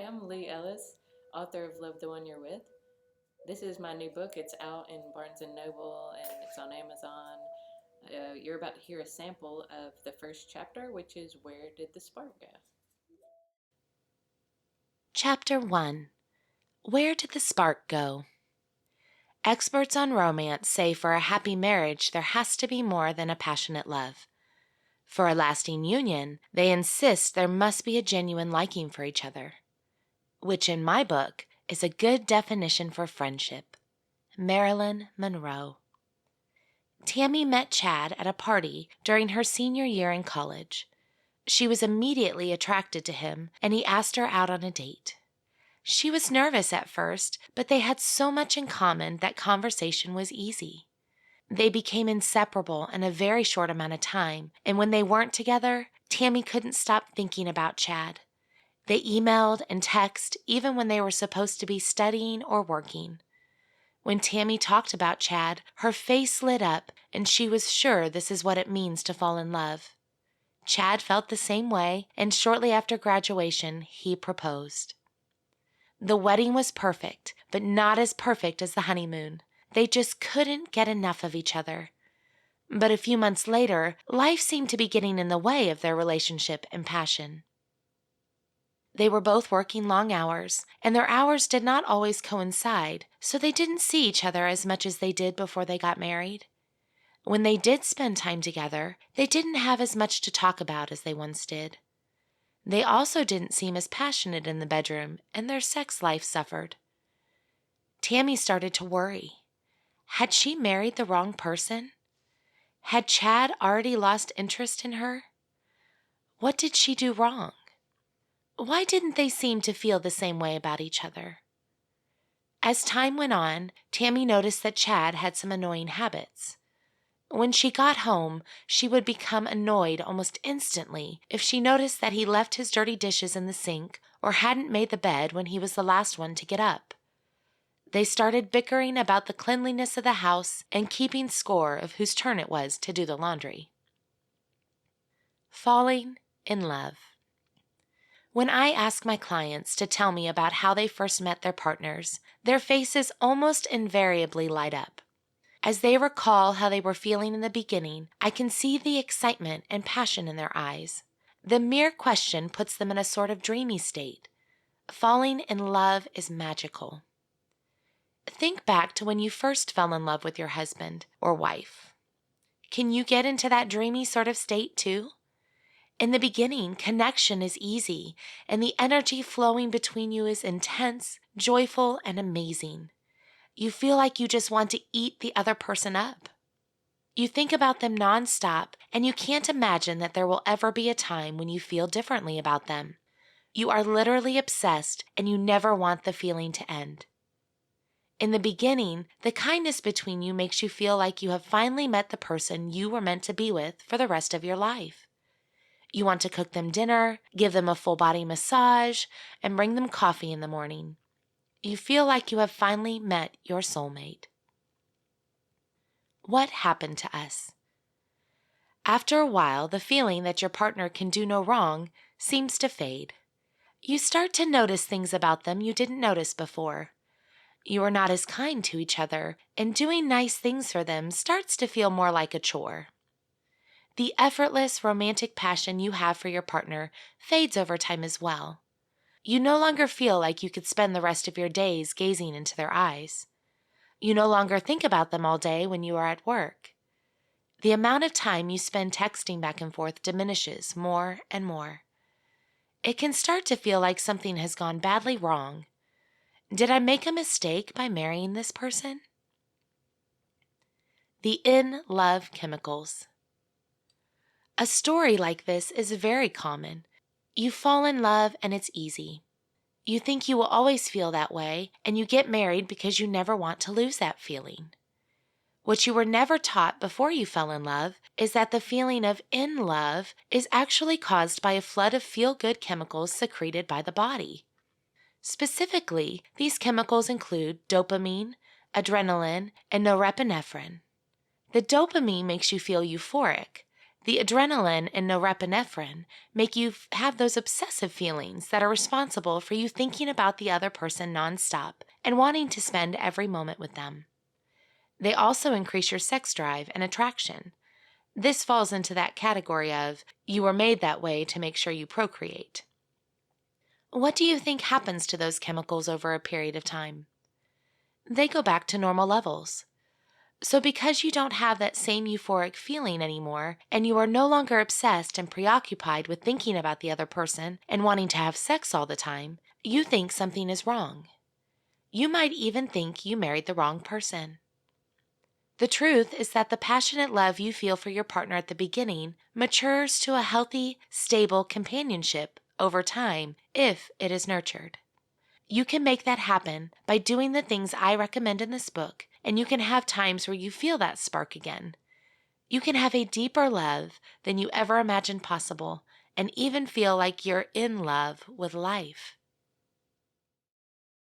I'm Lee Ellis, author of Love the One You're With. This is my new book. It's out in Barnes& and Noble and it's on Amazon. You're about to hear a sample of the first chapter, which is Where Did the Spark Go? Chapter 1. Where did the spark go? Experts on romance say for a happy marriage there has to be more than a passionate love. For a lasting union, they insist there must be a genuine liking for each other, which in my book is a good definition for friendship. Marilyn Monroe. Tammy met Chad at a party during her senior year in college. She was immediately attracted to him, and he asked her out on a date. She was nervous at first, but they had so much in common that conversation was easy. They became inseparable in a very short amount of time, and when they weren't together, Tammy couldn't stop thinking about Chad. They emailed and texted even when they were supposed to be studying or working. When Tammy talked about Chad, her face lit up, and she was sure this is what it means to fall in love. Chad felt the same way, and shortly after graduation, he proposed. The wedding was perfect, but not as perfect as the honeymoon. They just couldn't get enough of each other. But a few months later, life seemed to be getting in the way of their relationship and passion. They were both working long hours, and their hours did not always coincide, so they didn't see each other as much as they did before they got married. When they did spend time together, they didn't have as much to talk about as they once did. They also didn't seem as passionate in the bedroom, and their sex life suffered. Tammy started to worry. Had she married the wrong person? Had Chad already lost interest in her? What did she do wrong? Why didn't they seem to feel the same way about each other? As time went on, Tammy noticed that Chad had some annoying habits. When she got home, she would become annoyed almost instantly if she noticed that he left his dirty dishes in the sink or hadn't made the bed when he was the last one to get up. They started bickering about the cleanliness of the house and keeping score of whose turn it was to do the laundry. Falling in love. When I ask my clients to tell me about how they first met their partners, their faces almost invariably light up. As they recall how they were feeling in the beginning, I can see the excitement and passion in their eyes. The mere question puts them in a sort of dreamy state. Falling in love is magical. Think back to when you first fell in love with your husband or wife. Can you get into that dreamy sort of state too? In the beginning, connection is easy, and the energy flowing between you is intense, joyful, and amazing. You feel like you just want to eat the other person up. You think about them nonstop, and you can't imagine that there will ever be a time when you feel differently about them. You are literally obsessed, and you never want the feeling to end. In the beginning, the kindness between you makes you feel like you have finally met the person you were meant to be with for the rest of your life. You want to cook them dinner, give them a full-body massage, and bring them coffee in the morning. You feel like you have finally met your soulmate. What happened to us? After a while, the feeling that your partner can do no wrong seems to fade. You start to notice things about them you didn't notice before. You are not as kind to each other, and doing nice things for them starts to feel more like a chore. The effortless romantic passion you have for your partner fades over time as well. You no longer feel like you could spend the rest of your days gazing into their eyes. You no longer think about them all day when you are at work. The amount of time you spend texting back and forth diminishes more and more. It can start to feel like something has gone badly wrong. Did I make a mistake by marrying this person? The in-love chemicals. A story like this is very common. You fall in love and it's easy. You think you will always feel that way, and you get married because you never want to lose that feeling. What you were never taught before you fell in love is that the feeling of in love is actually caused by a flood of feel-good chemicals secreted by the body. Specifically, these chemicals include dopamine, adrenaline, and norepinephrine. The dopamine makes you feel euphoric. The adrenaline and norepinephrine make you have those obsessive feelings that are responsible for you thinking about the other person nonstop and wanting to spend every moment with them. They also increase your sex drive and attraction. This falls into that category of you were made that way to make sure you procreate. What do you think happens to those chemicals over a period of time? They go back to normal levels. So, because you don't have that same euphoric feeling anymore, and you are no longer obsessed and preoccupied with thinking about the other person and wanting to have sex all the time, you think something is wrong. You might even think you married the wrong person. The truth is that the passionate love you feel for your partner at the beginning matures to a healthy, stable companionship over time if it is nurtured. You can make that happen by doing the things I recommend in this book, and you can have times where you feel that spark again. You can have a deeper love than you ever imagined possible, and even feel like you're in love with life.